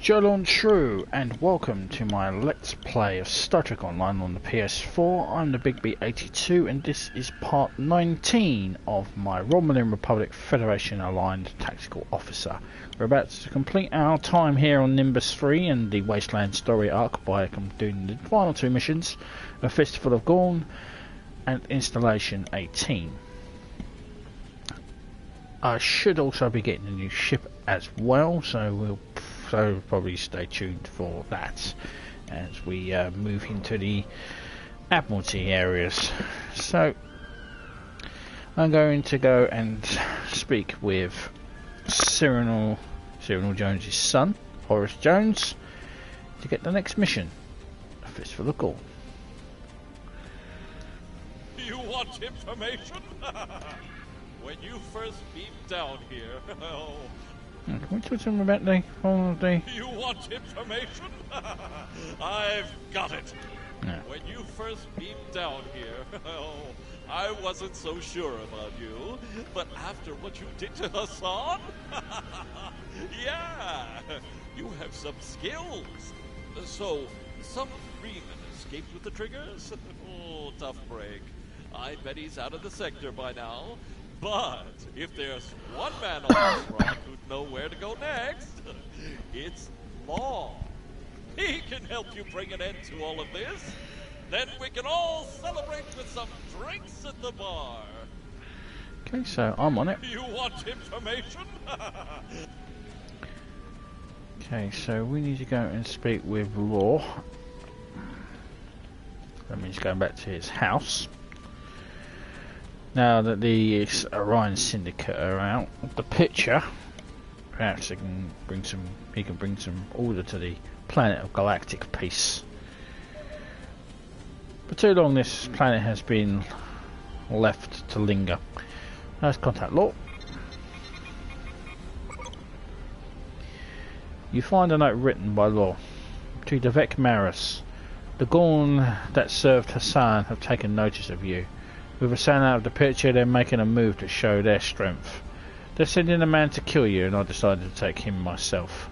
Jolon Shrew, and welcome to my Let's Play of Star Trek Online on the PS4. I'm the Big B82, and this is part 19 of my Romulan Republic Federation Aligned Tactical Officer. We're about to complete our time here on Nimbus 3 and the Wasteland Story Arc by doing the final two missions, a Fistful of Gorn and Installation 18. I should also be getting a new ship as well, so probably stay tuned for that as we move into the Admiralty areas. So I'm going to go and speak with Cyril Jones' son, Horace Jones, to get the next mission, a Fistful of Gorn. You want information? When you first beamed down here, Can we talk to him about the holiday? You want information? I've got it. No. When you first beamed down here, I wasn't so sure about you, but after what you did to Hassan, yeah, you have some skills. So, some Freeman escaped with the triggers? Oh, tough break. I bet he's out of the sector by now. But if there's one man on this rock who'd know where to go next, it's Law. He can help you bring an end to all of this. Then we can all celebrate with some drinks at the bar. Okay, so I'm on it. You want information? Okay, so we need to go and speak with Law. That means going back to his house. Now that the Orion syndicate are out of the picture, perhaps he can bring some order to the planet of galactic peace. For too long this planet has been left to linger. Let's contact Law. You find a note written by Law to Devek Maris. The Gorn that served Hassan have taken notice of you. With Hassan out of the picture, they're making a move to show their strength. They're sending a man to kill you, and I decided to take him myself.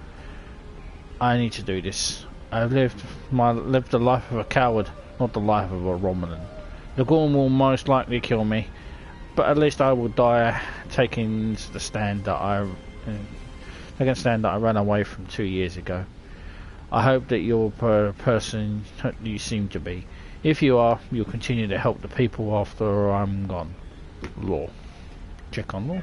I need to do this. I've lived the life of a coward, not the life of a Romulan. The Gorn will most likely kill me, but at least I will die taking the stand that I ran away from 2 years ago. I hope that you're a person you seem to be. If you are, you'll continue to help the people after I'm gone. Law. Check on Law.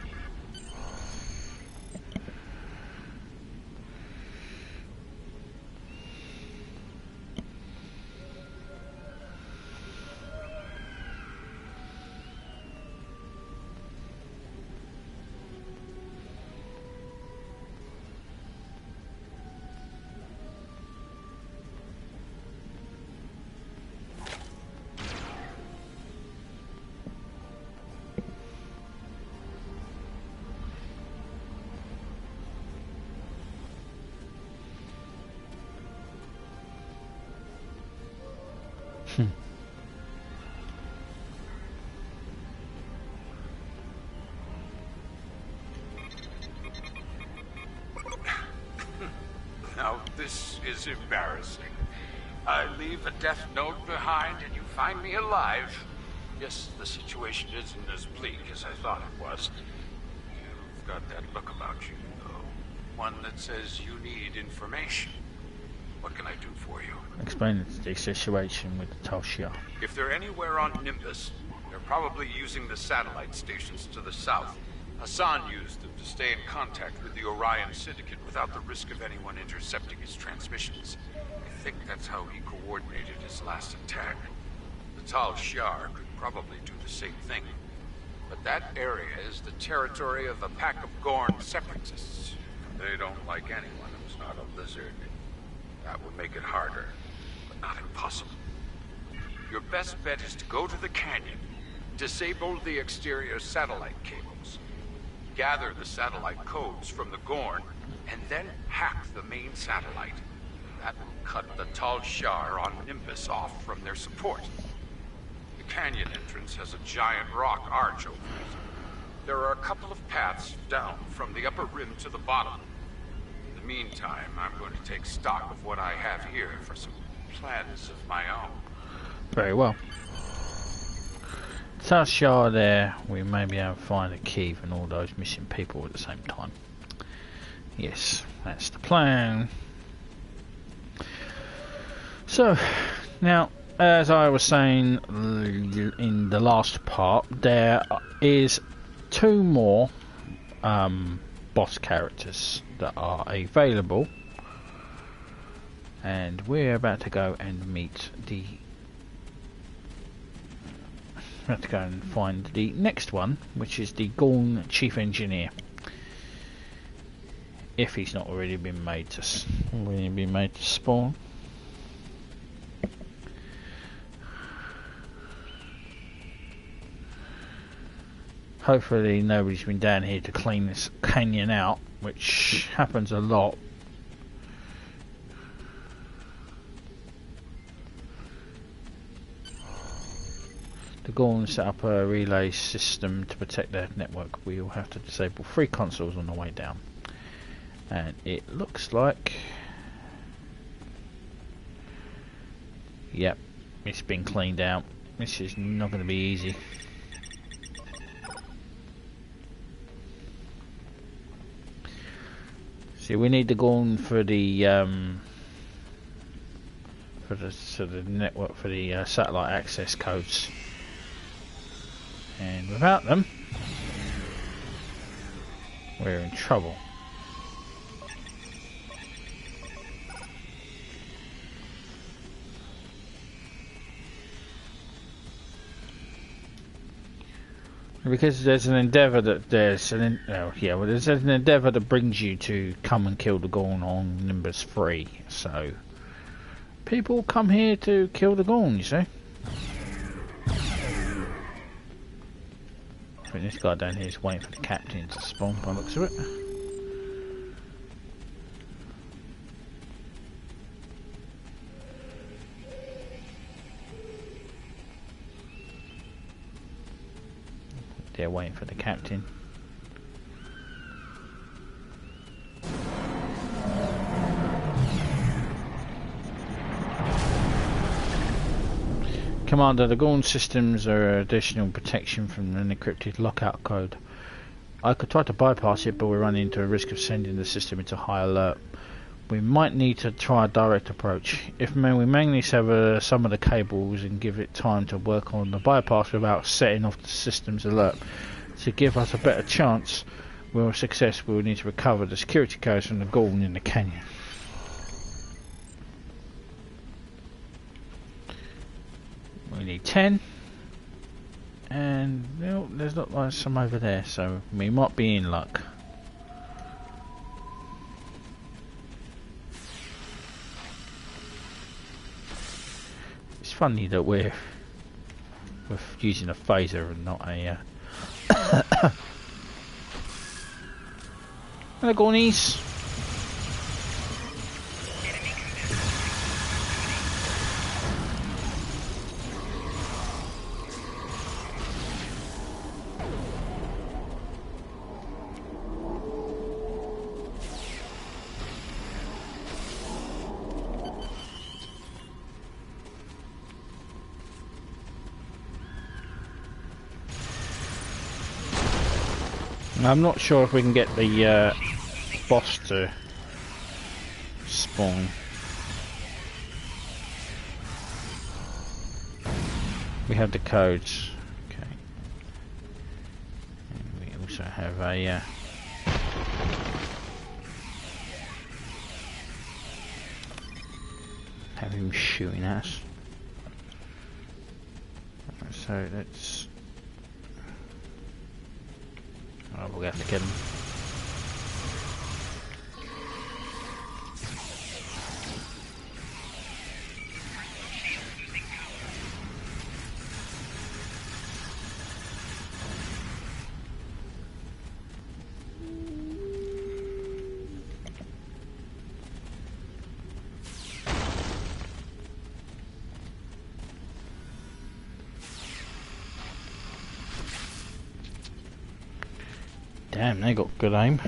Now, this is embarrassing. I leave a death note behind and you find me alive. Yes, the situation isn't as bleak as I thought it was. You've got that look about you, though. One that says you need information. What can I do for you? Explain the situation with the Tal Shiar. If they're anywhere on Nimbus, they're probably using the satellite stations to the south. Hassan used them to stay in contact with the Orion syndicate without the risk of anyone intercepting his transmissions. I think that's how he coordinated his last attack. The Tal Shiar could probably do the same thing. But that area is the territory of a pack of Gorn separatists. They don't like anyone who's not a lizard. That would make it harder, but not impossible. Your best bet is to go to the canyon, disable the exterior satellite cables, gather the satellite codes from the Gorn, and then hack the main satellite. That will cut the Tal Shiar on Nimbus off from their support. The canyon entrance has a giant rock arch over it. There are a couple of paths down from the upper rim to the bottom. The meantime, I'm going to take stock of what I have here for some plans of my own. Very well. Tal Shiar there, we may be able to find a key and all those missing people at the same time. Yes, that's the plan. So, now, as I was saying in the last part, there is 2 more boss characters that are available, and we're about to go and meet the go and find the next one, which is the Gorn Chief Engineer, if he's not already been made to spawn. Hopefully nobody's been down here to clean this canyon out, which happens a lot. The Gorn set up a relay system to protect their network. We will have to disable 3 consoles on the way down. And it looks like... Yep, it's been cleaned out. This is not going to be easy. See, we need the Gorn for the network, for the satellite access codes, and without them, we're in trouble. Because there's an endeavour that there's an endeavour that brings you to come and kill the Gorn on Nimbus III. So people come here to kill the Gorn, you see. I think this guy down here is waiting for the captain to spawn by the looks of it. They're waiting for the captain. Commander, the Gorn systems are additional protection from an encrypted lockout code. I could try to bypass it, but we're running into a risk of sending the system into high alert. We might need to try a direct approach. If we manually sever some of the cables and give it time to work on the bypass without setting off the system's alert. To give us a better chance of success, we will need to recover the security codes from the Gorn in the canyon. We need 10. And well, there's not like some over there, so we might be in luck. It's funny that we're using a phaser and not a hello, Gornies. I'm not sure if we can get the boss to spawn. We have the codes. Okay. And we also have a have him shooting at us. So let's. Oh, we'll have to get him. Damn, they got good aim.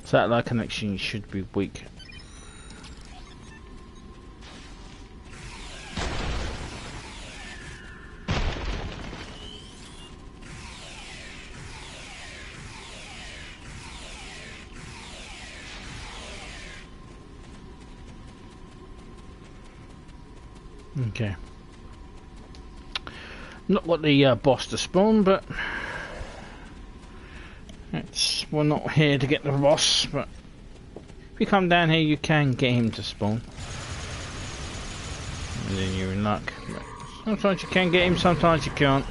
Satellite connection should be weak. Okay. Not got the boss to spawn, but we're not here to get the boss. But if you come down here, you can get him to spawn, and then you're in luck. But sometimes you can get him, sometimes you can't.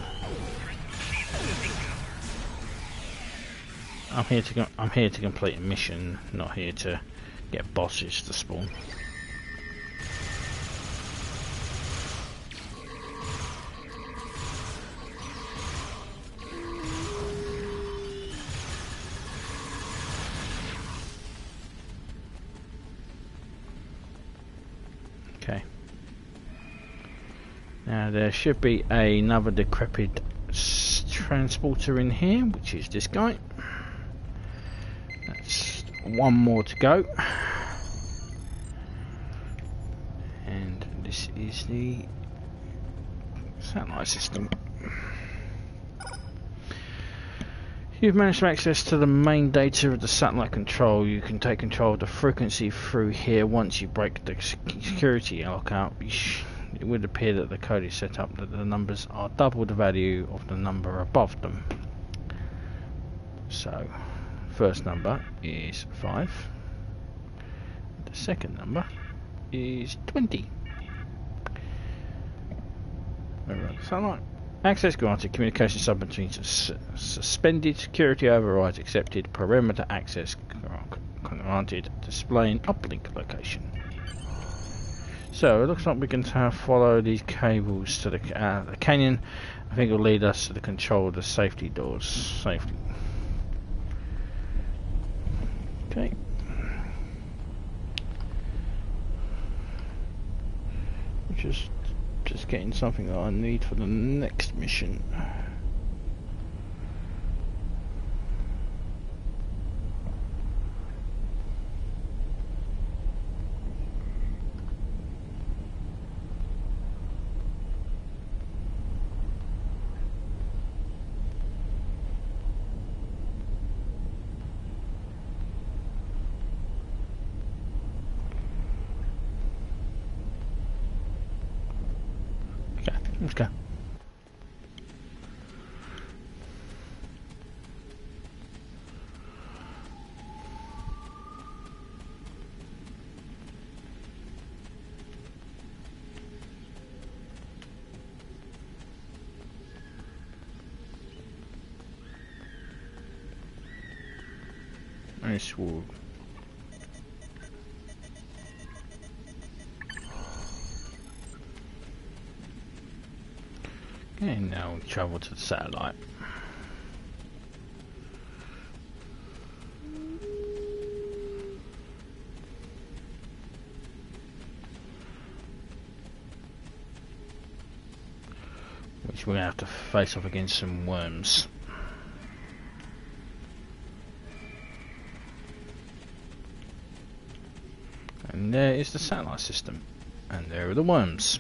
I'm here to complete a mission, not here to get bosses to spawn. Okay. Now there should be another decrepit transporter in here, which is this guy. That's one more to go. And this is the satellite system. You've managed to access to the main data of the satellite control. You can take control of the frequency through here. Once you break the security lockout, it would appear that the code is set up that the numbers are double the value of the number above them. So, first number is 5. The second number is 20. Satellite. Access granted, communication subroutines suspended, security overrides accepted, perimeter access granted, displaying uplink location. So it looks like we can follow these cables to the canyon. I think it will lead us to the control of the safety doors. Safety. Okay. Just getting something that I need for the next mission. Let's go. Nice wood. Okay, now we'll travel to the satellite. Which we're going to have to face off against some worms. And there is the satellite system. And there are the worms.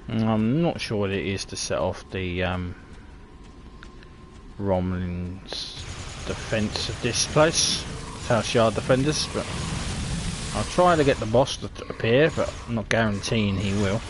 I'm not sure what it is to set off the Romulan's defense of this place, Tal Shiar defenders, but I'll try to get the boss to appear, but I'm not guaranteeing he will.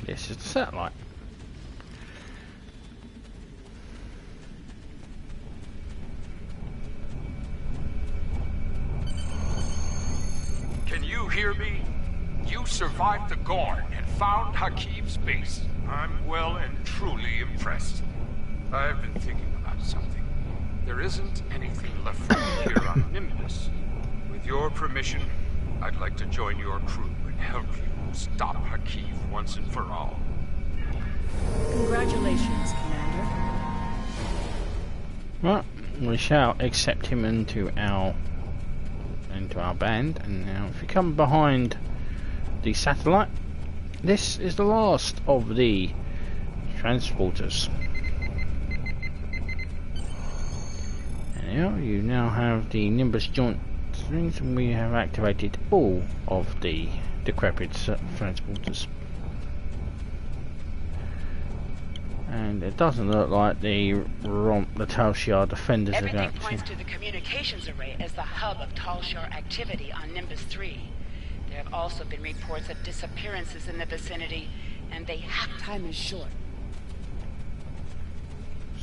This is the satellite. hear me? You survived the Gorn and found Hakiv's base. I'm well and truly impressed. I've been thinking about something. There isn't anything left for me here on Nimbus. With your permission, I'd like to join your crew and help you stop Hakiv once and for all. Congratulations, Commander. Right, we shall accept him into our band. And now, if you come behind the satellite, this is the last of the transporters. And now you now have the Nimbus joint strings, and we have activated all of the decrepit transporters. And it doesn't look like the Tal Shiar defenders are going to... Everything points to the communications array as the hub of Tal Shiar activity on Nimbus III. There have also been reports of disappearances in the vicinity, and they have... Time is short.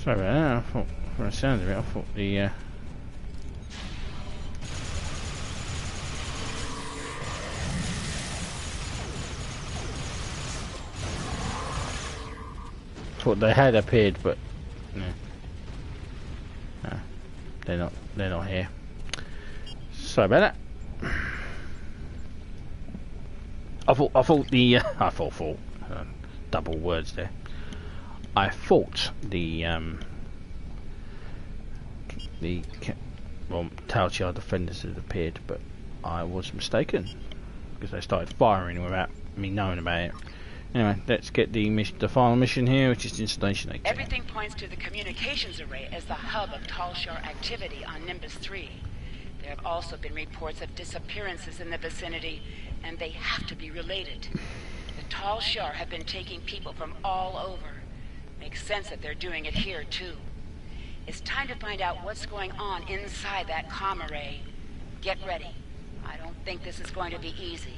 Sorry about that. I thought, from the sound of it, I thought the... thought they had appeared, but no, they're not here. Sorry about that. I thought double words there. I thought the Tal Shiar defenders had appeared, but I was mistaken because they started firing without me knowing about it. Anyway, let's get the final mission here, which is installation 18. Everything points to the communications array as the hub of Tal Shiar activity on Nimbus III. There have also been reports of disappearances in the vicinity, and they have to be related. The Tal Shiar have been taking people from all over. Makes sense that they're doing it here, too. It's time to find out what's going on inside that comm array. Get ready. I don't think this is going to be easy.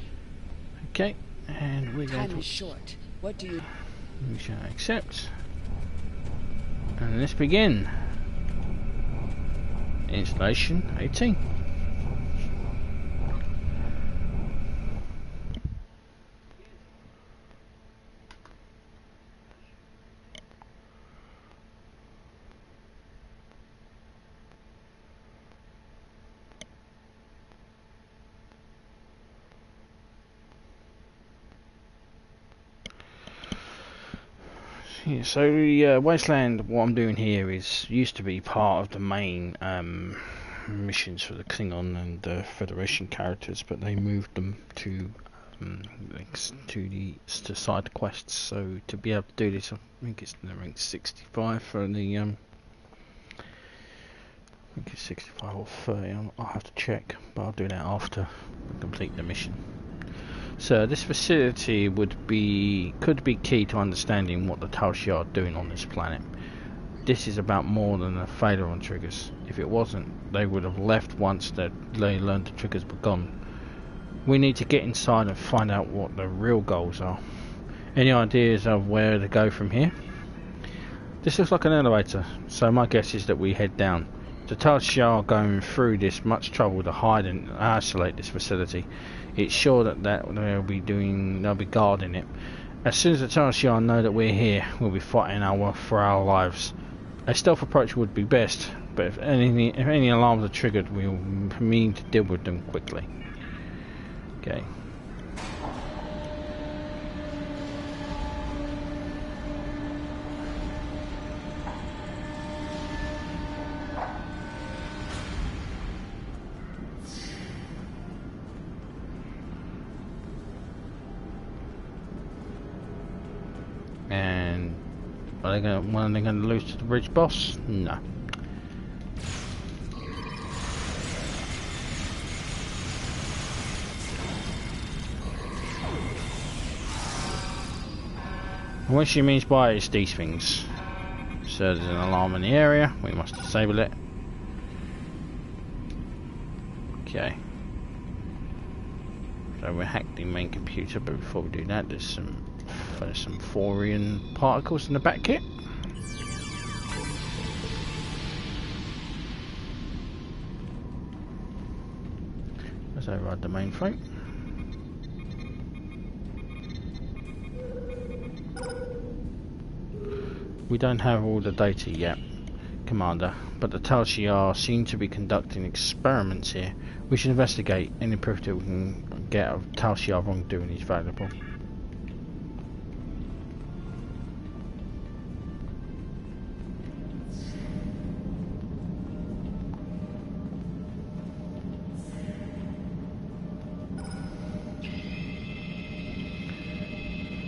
Okay. And we're going Time is short. What do you... We shall accept. And let's begin. Installation 18. Yeah, so the Wasteland, what I'm doing here is used to be part of the main missions for the Klingon and Federation characters, but they moved them to side quests. So to be able to do this, I think it's the rank 65 for the I think it's 65 or 30. I'll have to check, but I'll do that after I complete the mission. So this facility could be key to understanding what the Tal Shiar are doing on this planet. This is about more than a failure on triggers. If it wasn't, they would have left once they learned the triggers were gone. We need to get inside and find out what the real goals are. Any ideas of where to go from here? This looks like an elevator, so my guess is that we head down. The Tal Shiar are going through this much trouble to hide and isolate this facility. It's sure that they'll be guarding it. As soon as the Tal Shiar know that we're here, we'll be fighting for our lives. A stealth approach would be best, but if any alarms are triggered, we'll mean to deal with them quickly. Okay. And are they going to lose to the bridge boss? No. And what she means by it is these things. So there's an alarm in the area, we must disable it. Okay. So we hacked the main computer, but before we do that, there's some Thorian particles in the back kit. Let's override the mainframe. We don't have all the data yet, Commander, but the Tal Shiar seem to be conducting experiments here. We should investigate. Any proof that we can get of Tal Shiar wrongdoing is valuable.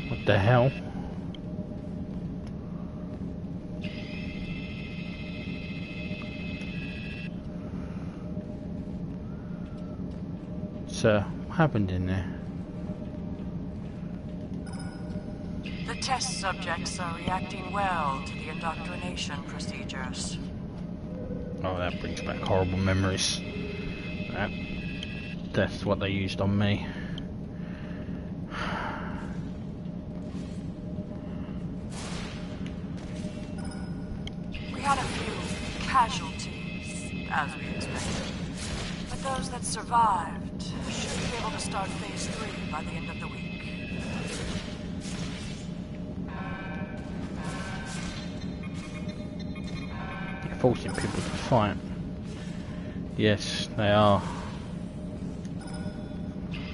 What the hell? Sir, what happened in there? The test subjects are reacting well to the indoctrination procedures. Oh, that brings back horrible memories. That's what they used on me. We had a few casualties, as we expected. But those that survived should be able to start Phase 3 by the end of the week. They're forcing people to fight. Yes, they are.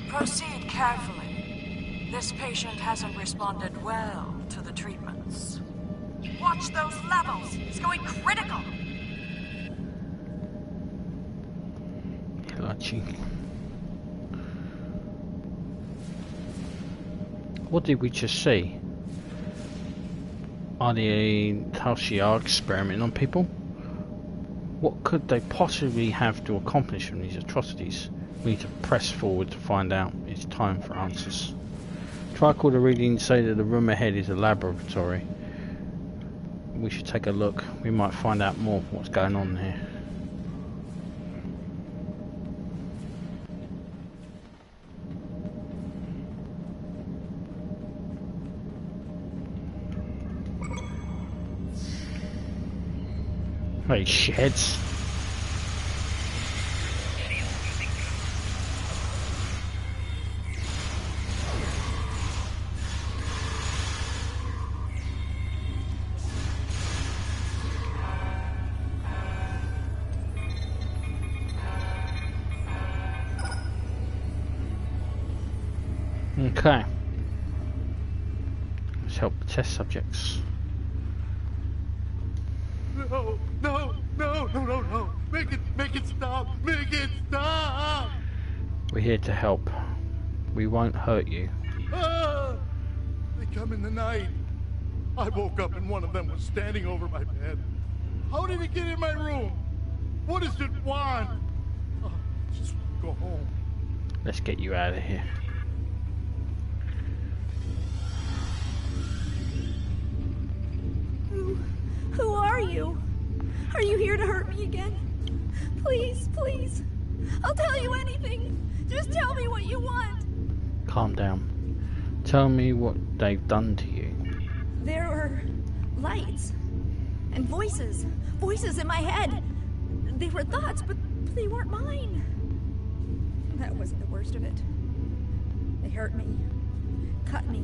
Proceed carefully. This patient hasn't responded well to the treatments. Watch those levels! It's going critical! What did we just see? Are the Tal Shiar experimenting on people? What could they possibly have to accomplish from these atrocities? We need to press forward to find out. It's time for answers. Tricorder readings say that the room ahead is a laboratory. We should take a look. We might find out more of what's going on here. Hey, shits. Okay. Let's help the test subjects. No, no, no, no, no, no. Make it stop. Make it stop. We're here to help. We won't hurt you. Ah, they come in the night. I woke up and one of them was standing over my bed. How did it get in my room? What does it want? Oh, just go home. Let's get you out of here. Who are you? Are you here to hurt me again? Please, please. I'll tell you anything. Just tell me what you want. Calm down. Tell me what they've done to you. There were lights and voices. Voices in my head. They were thoughts, but they weren't mine. That wasn't the worst of it. They hurt me. Cut me.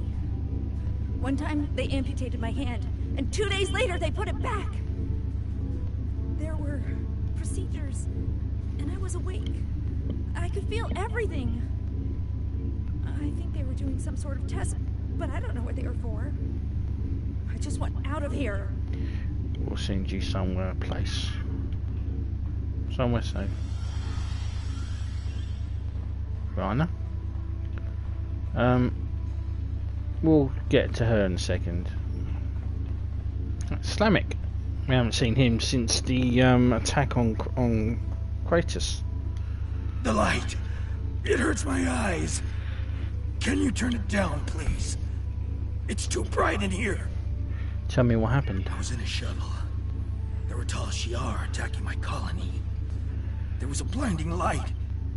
One time, they amputated my hand. And 2 days later, they put it back. There were procedures, and I was awake. I could feel everything. I think they were doing some sort of test, but I don't know what they were for. I just want out of here. We'll send you somewhere, a place. Somewhere safe. Rana? We'll get to her in a second. Slamic. We haven't seen him since the attack on Kratos. The light. It hurts my eyes. Can you turn it down, please? It's too bright in here. Tell me what happened. I was in a shuttle. There were Tal Shiar attacking my colony. There was a blinding light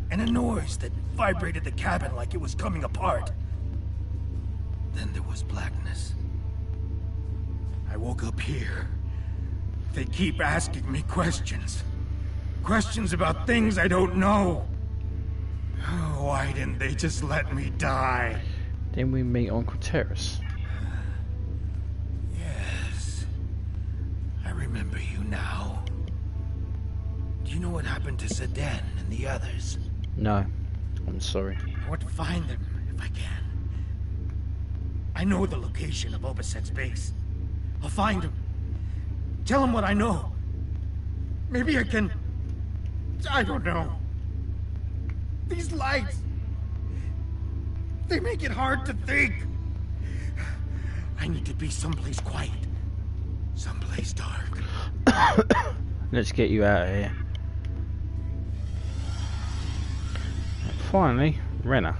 and a noise that vibrated the cabin like it was coming apart. Then there was blackness. I woke up here. They keep asking me questions. Questions about things I don't know. Why didn't they just let me die? Then we meet on Kratos. Yes. remember you now. Do you know what happened to Sedan and the others? No, I'm sorry. I want to find them, if I can. I know the location of Obaset's base. I'll find him. Tell him what I know. Maybe I can... I don't know. These lights... they make it hard to think. I need to be someplace quiet. Someplace dark. Let's get you out of here. And finally, Renna,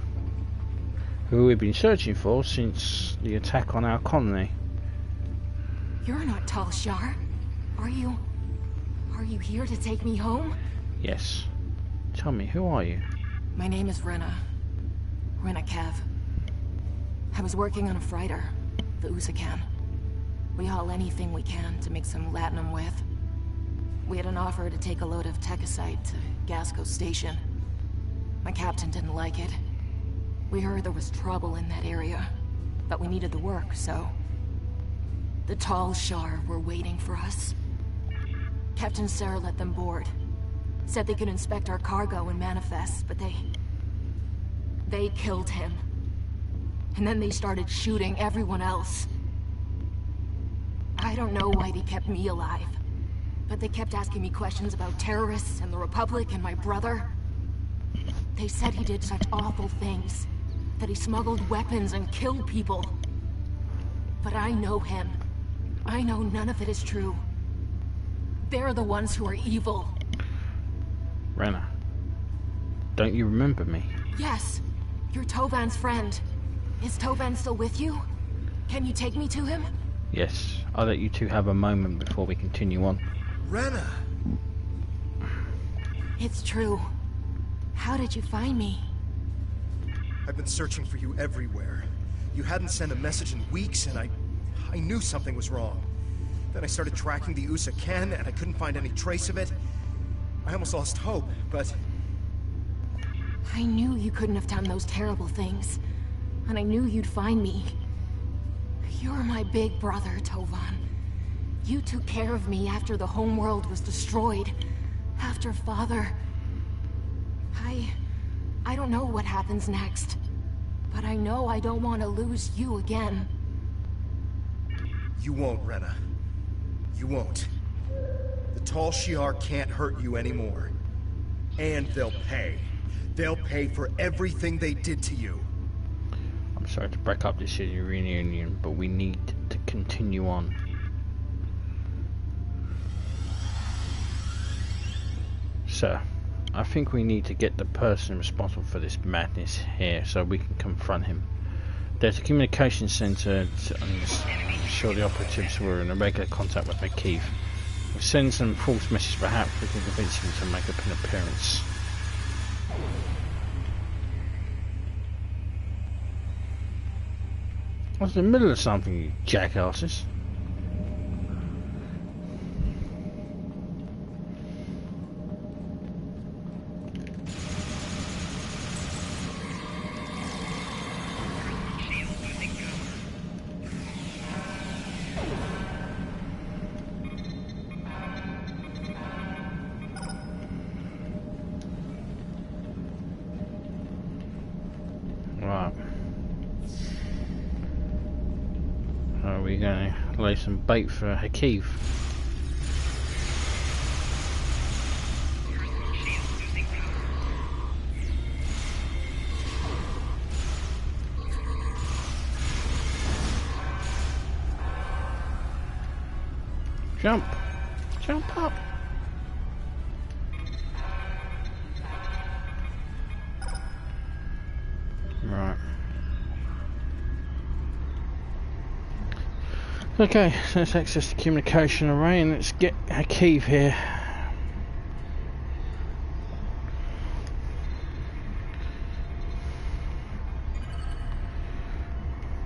who we've been searching for since the attack on our colony. You're not Tal Shiar, are you? Are you here to take me home? Yes. Tell me, who are you? My name is Renna. Renna Kev. I was working on a freighter, the Usakan. We haul anything we can to make some latinum with. We had an offer to take a load of techosite to Gasco Station. My captain didn't like it. We heard there was trouble in that area, but we needed the work, so... The Tal Shiar were waiting for us. Captain Sarah let them board. Said they could inspect our cargo and manifest, but they killed him. And then they started shooting everyone else. I don't know why they kept me alive, but they kept asking me questions about terrorists and the Republic and my brother. They said he did such awful things, that he smuggled weapons and killed people. But I know him. I know none of it is true. They're the ones who are evil. Renna, don't you remember me? Yes, you're Tovan's friend. Is Tovan still with you? Can you take me to him? Yes, I'll let you two have a moment before we continue on. Renna! It's true. How did you find me? I've been searching for you everywhere. You hadn't sent a message in weeks, and I knew something was wrong. Then I started tracking the Usakan, and I couldn't find any trace of it. I almost lost hope, but... I knew you couldn't have done those terrible things. And I knew you'd find me. You're my big brother, Tovan. You took care of me after the homeworld was destroyed. After Father... I don't know what happens next. But I know I don't want to lose you again. You won't, Renna. You won't. The Tal Shiar can't hurt you anymore. And they'll pay. They'll pay for everything they did to you. I'm sorry to break up this reunion, but we need to continue on. Sir, I think we need to get the person responsible for this madness here so we can confront him. There's a communication center I'm sure the operatives were in regular contact with Keith. We'll send some false message, perhaps we can convince him to make an appearance. I was in the middle of something, you jackasses. Right. Are we going to lay some bait for Hakeef? Jump! Jump up! Right. Okay, so let's access the communication array and let's get Hakeef here.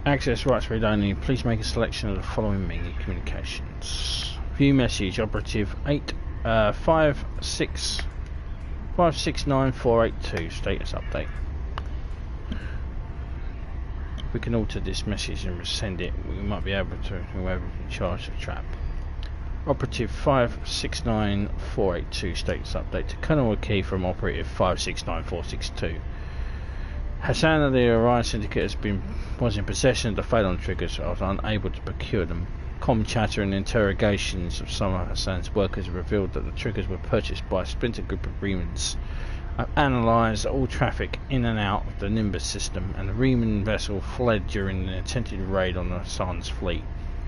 Access rights read only. Please make a selection of the following media communications. View message operative 569-482 status update. If we can alter this message and send it, we might be able to whoever's in charge of the trap. Operative 569482 status update to Colonel O'Keefe from Operative 569462. Hassan of the Orion Syndicate was in possession of the Phalanx triggers, but was unable to procure them. Com chatter and interrogations of some of Hassan's workers revealed that the triggers were purchased by a splinter group of Remans. I've analysed all traffic in and out of the Nimbus system, and the Reman vessel fled during an attempted raid on the Hassan's fleet.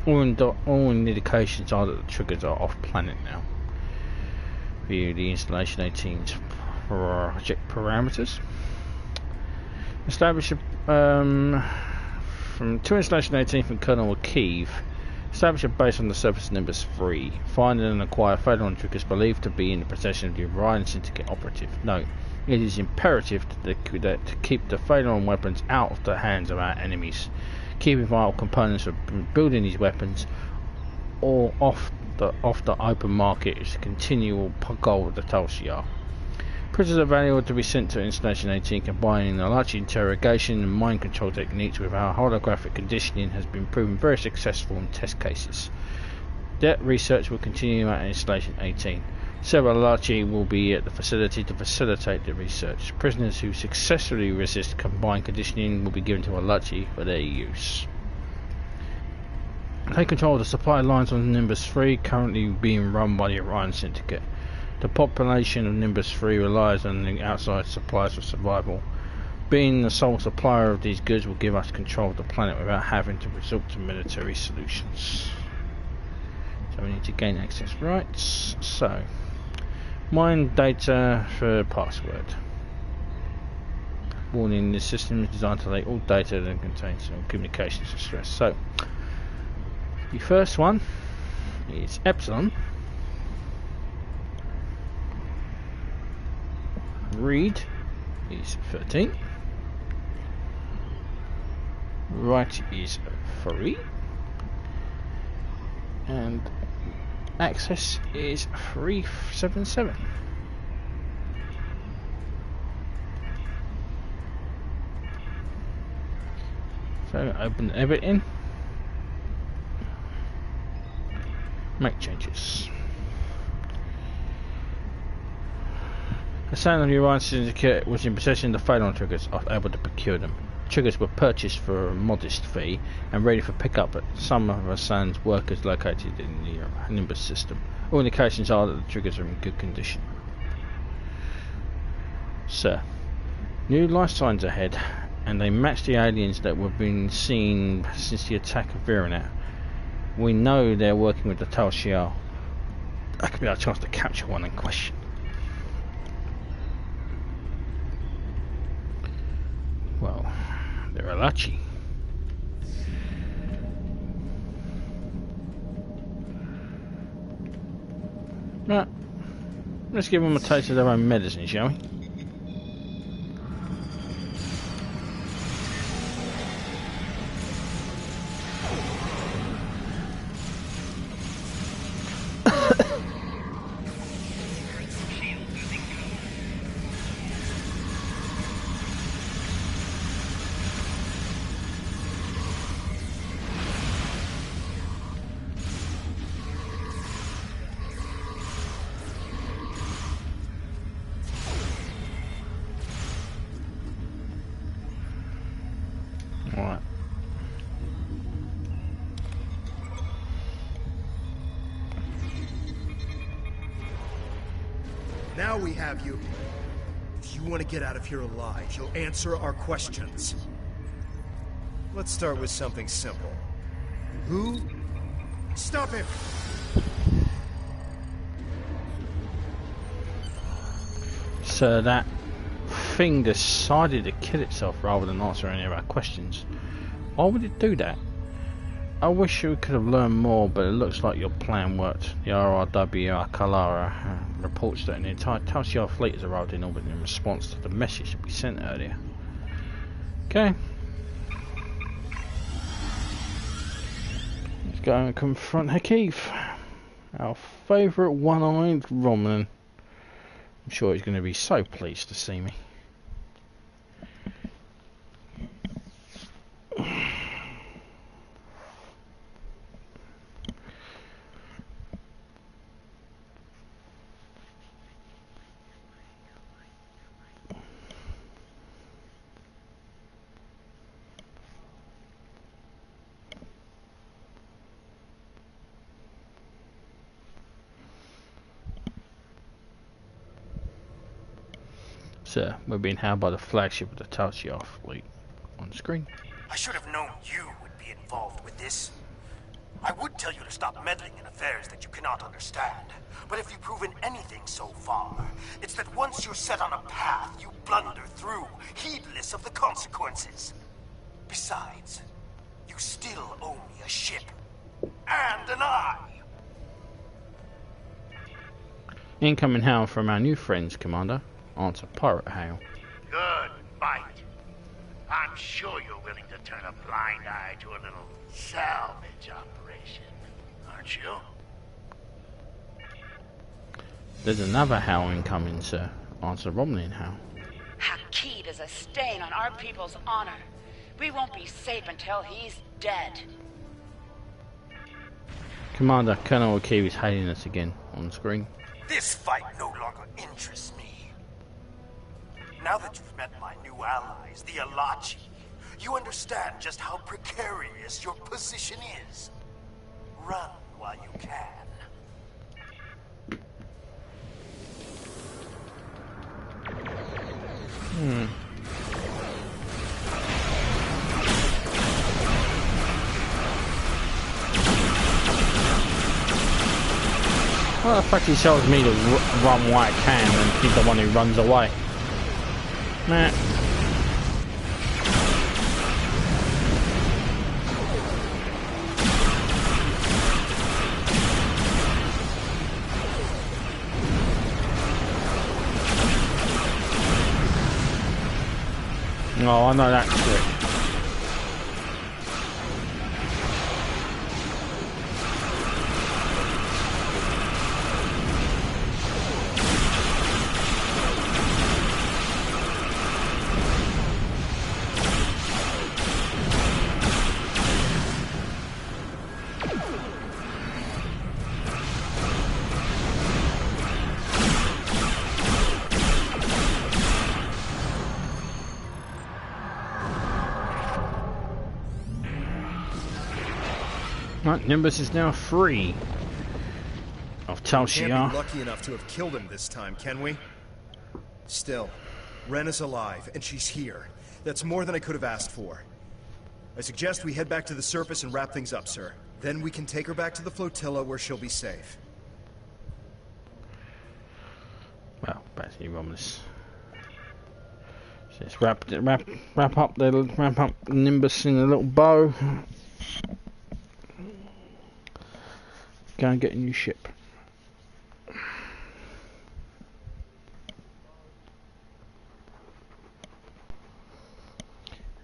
All indications are that the triggers are off planet now. View the Installation 18's project parameters. Establish from to Installation 18 from Colonel O'Keefe. Establish a base on the surface of Nimbus 3. Find and acquire Phalanx triggers believed to be in the possession of the Orion Syndicate operative. Note: it is imperative to keep the Phalanx weapons out of the hands of our enemies. Keeping vital components for building these weapons or off the open market is a continual goal of the Tal Shiar. Prisoners are valuable to be sent to Installation 18, combining Alachi interrogation and mind control techniques with our holographic conditioning has been proven very successful in test cases. That research will continue at Installation 18. Several Alachi will be at the facility to facilitate the research. Prisoners who successfully resist combined conditioning will be given to Alachi for their use. Take control of the supply lines on Nimbus 3, currently being run by the Orion Syndicate. The population of Nimbus 3 relies on the outside supplies for survival. Being the sole supplier of these goods will give us control of the planet without having to resort to military solutions. So we need to gain access rights. So, mine data for password. Warning: this system is designed to delete all data that contains communications distress. So, the first one is Epsilon. Read is 13. Write is 3. And access is 377. So open everything. Make changes. Hassan of the Orion Syndicate was in possession of the Phalanx triggers. I was able to procure them. Triggers were purchased for a modest fee and ready for pickup at some of Hassan's workers located in the Nimbus system. All indications are that the triggers are in good condition. Sir, new life signs ahead, and they match the aliens that were being seen since the attack of Virinet. We know they're working with the Tal Shiar. That could be our chance to capture one in question. Well, they're Alachi. Right, let's give them a taste of their own medicine, shall we? Now we have you. If you want to get out of here alive, you'll answer our questions. Let's start with something simple. Who? Stop him! So that thing decided to kill itself rather than answer any of our questions. Why would it do that? I wish we could have learned more, but it looks like your plan worked. The RRW Kalara reports that an entire Tal Shiar fleet has arrived in orbit in response to the message that we sent earlier. Okay. Let's go and confront O'Keefe, our favourite one-eyed Romulan. I'm sure he's going to be so pleased to see me. Sir, we're being held by the flagship of the Tal Shiar fleet. On screen. I should have known you would be involved with this. I would tell you to stop meddling in affairs that you cannot understand. But if you've proven anything so far, it's that once you're set on a path, you blunder through, heedless of the consequences. Besides, you still owe me a ship. And an eye! Incoming hail from our new friends, Commander. Answer pirate hail. Good fight. I'm sure you're willing to turn a blind eye to a little salvage operation, aren't you? There's another hail incoming, sir. Answer Romulan hail. Hakib is a stain on our people's honor. We won't be safe until he's dead. Commander, Colonel Hakib is hailing us again. On screen. This fight no longer interests me. Now that you've met my new allies, the Alachi, you understand just how precarious your position is. Run while you can. Well, the fact he tells me to run while I can and he's the one who runs away. Meh. Oh, I know that trick. Right, Nimbus is now free of Tal Shiar. Can't be lucky enough to have killed him this time, can we? Still, Ren is alive, and she's here. That's more than I could have asked for. I suggest we head back to the surface and wrap things up, sir. Then we can take her back to the flotilla where she'll be safe. Well, basically, Romulus. Just wrap up Nimbus in a little bow. Go and get a new ship.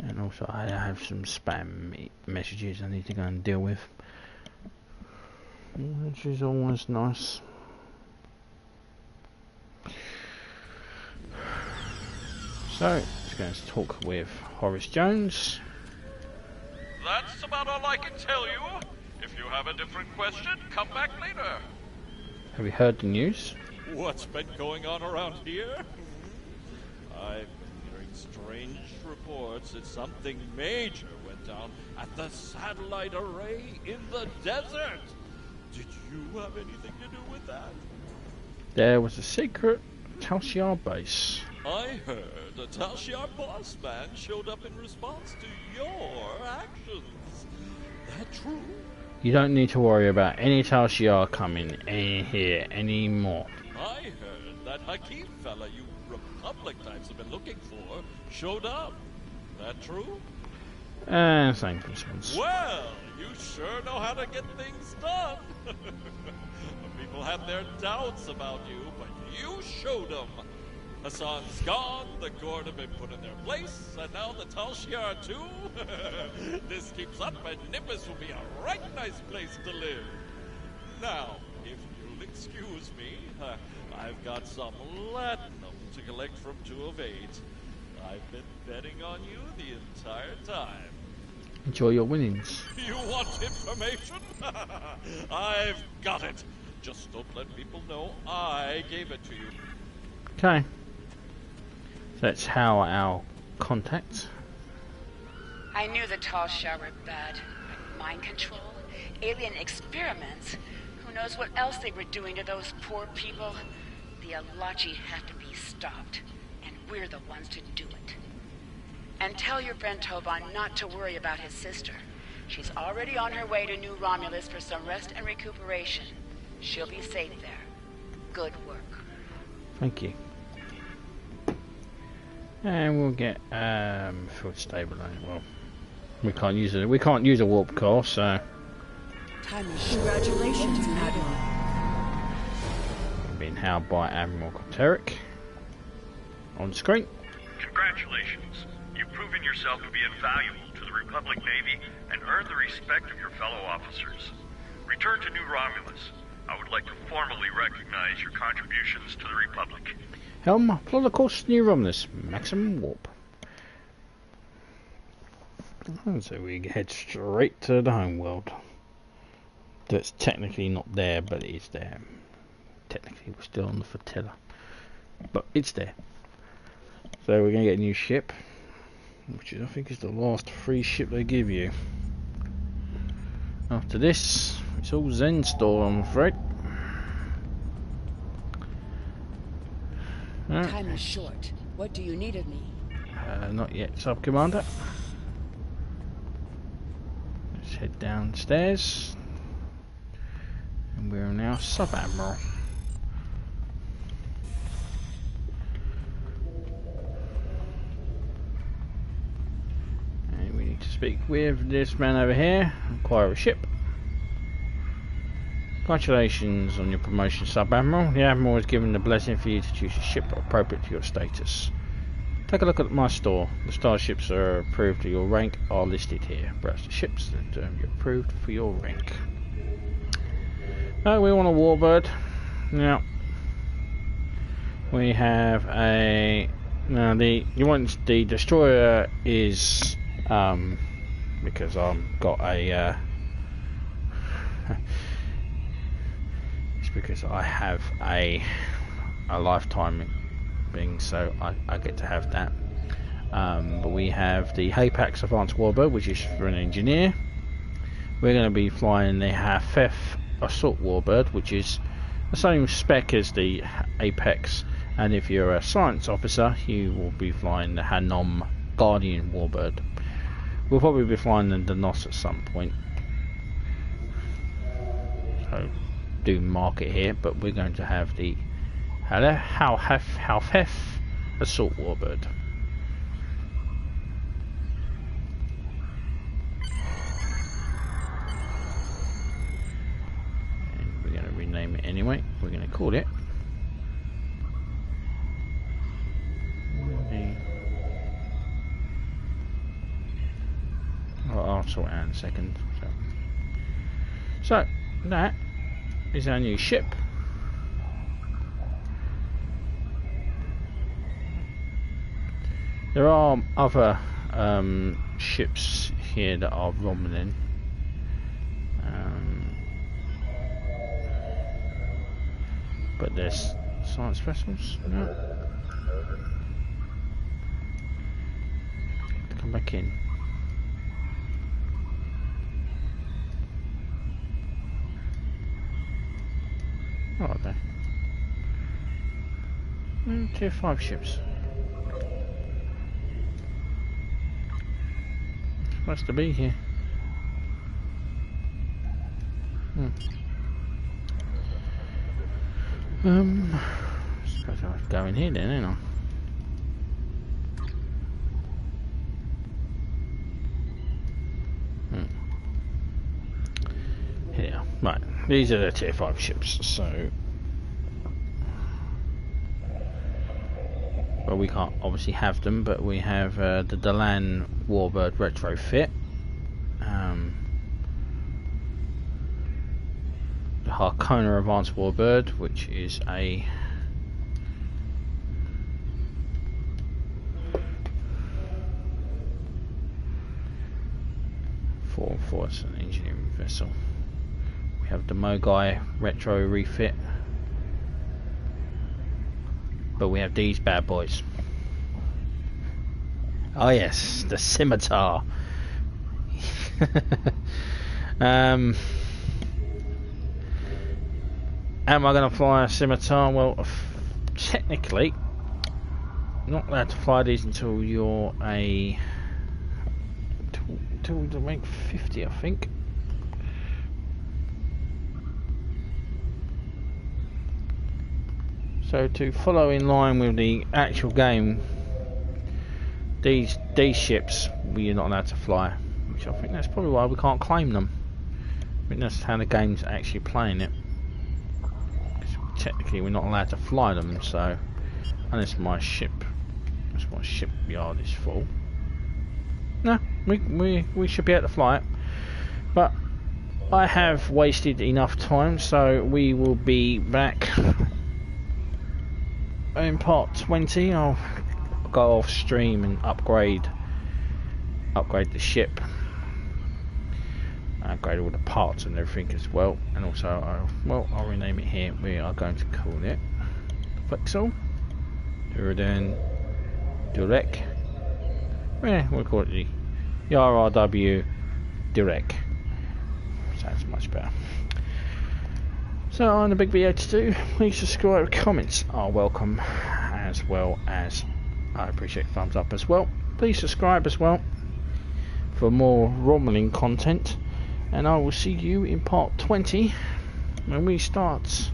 And also I have some spam messages I need to go and deal with, which is always nice. So let's go and talk with Horace Jones. That's about all I can tell you. If you have a different question, come back later. Have you heard the news? What's been going on around here? I've been hearing strange reports that something major went down at the satellite array in the desert. Did you have anything to do with that? There was a secret Tal Shiar base. I heard a Tal Shiar boss man showed up in response to your actions. That true? You don't need to worry about any Tal Shiar coming in here anymore. I heard that Hakim fella you Republic types have been looking for showed up. That true? Same response. Well, you sure know how to get things done. People had their doubts about you, but you showed them. Hassan's gone, the Gorn have been put in their place, and now the Tal Shiar too? This keeps up and Nimbus will be a right nice place to live. Now, if you'll excuse me, I've got some latinum to collect from 2 of 8. I've been betting on you the entire time. Enjoy your winnings. You want information? I've got it. Just don't let people know I gave it to you. Okay. So that's how our contact. I knew the Tal Shiar were bad. Mind control, alien experiments. Who knows what else they were doing to those poor people? The Alachi have to be stopped. And we're the ones to do it. And tell your friend Toban not to worry about his sister. She's already on her way to New Romulus for some rest and recuperation. She'll be safe there. Good work. Thank you. And we'll get food stabilized. Well, we can't use it. We can't use a warp core, so. Congratulations, Admiral. Being held by Admiral Koteric on screen. Congratulations. You've proven yourself to be invaluable to the Republic Navy and earned the respect of your fellow officers. Return to New Romulus. I would like to formally recognize your contributions to the Republic. Helm, plot the course New Romulus, maximum warp. And so we head straight to the homeworld. That's technically not there, but it is there. Technically we're still on the flotilla, but it's there. So we're going to get a new ship, which I think is the last free ship they give you. After this, it's all Zen store, I'm afraid. Time is short. What do you need of me? Not yet, Sub-Commander. Let's head downstairs. And we're now Sub-Admiral. And we need to speak with this man over here. Acquire a ship. Congratulations on your promotion, Sub-Admiral. The Admiral has given the blessing for you to choose a ship appropriate to your status. Take a look at my store. The starships are approved to your rank are listed here. Browse the ships that you're approved for your rank. We want a warbird. Now we have a the destroyer is because I've got a it's because I have a lifetime thing, so I get to have that. But we have the Hapax Advanced Warbird, which is for an engineer. We're going to be flying the Hafef Assault Warbird, which is the same spec as the Apex, and if you're a science officer you will be flying the Hanom Guardian Warbird. We'll probably be flying the Nos at some point, so do mark it here, but we're going to have the Hafef Assault Warbird. Rename it anyway. We're going to call it I'll sort it out in a second. So that is our new ship. There are other ships here that are Romulan. But there's science vessels. No. Come back in. What are they? Tier 5 ships. Supposed to be here. Suppose I have to go in here then, ain't I? Here, right. These are the tier 5 ships, so. Well, we can't obviously have them, but we have the Delan Warbird retrofit. The Harkona Advanced Warbird, which is a it's an engineering vessel. We have the Mogai retro refit, but we have these bad boys. Oh yes, the Scimitar. Am I going to fly a Scimitar? Well, technically not allowed to fly these until you're a... Until we make 50, I think. So to follow in line with the actual game, these ships we're not allowed to fly, which I think that's probably why we can't claim them. I think that's how the game's actually playing it. Technically we're not allowed to fly them, so unless my shipyard is full. No, we should be able to fly it. But I have wasted enough time, so we will be back in part 20. I'll go off stream and upgrade the ship. Upgrade all the parts and everything as well, and also I'll rename it here. We are going to call it Fistful, Direct. We'll call it the RRW Direct. Sounds much better. So on the big video to do, please subscribe. Comments are welcome, as well as I appreciate thumbs up as well. Please subscribe as well for more Romulan content, and I will see you in part 20 when we start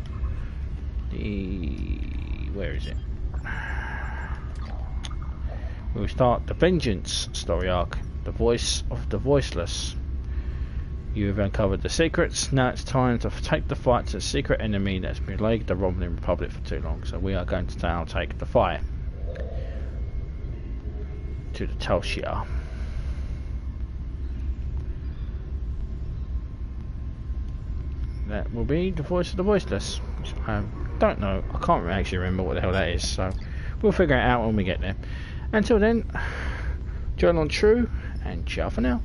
the... where is it? We'll start the Vengeance story arc, the voice of the voiceless. You have uncovered the secrets. Now it's time to take the fight to the secret enemy that's plagued the Romulan Republic for too long. So we are going to now take the fight to the Tal Shiar. That will be the voice of the voiceless. I don't know. I can't actually remember what the hell that is. So we'll figure it out when we get there. Until then, join on true and ciao for now.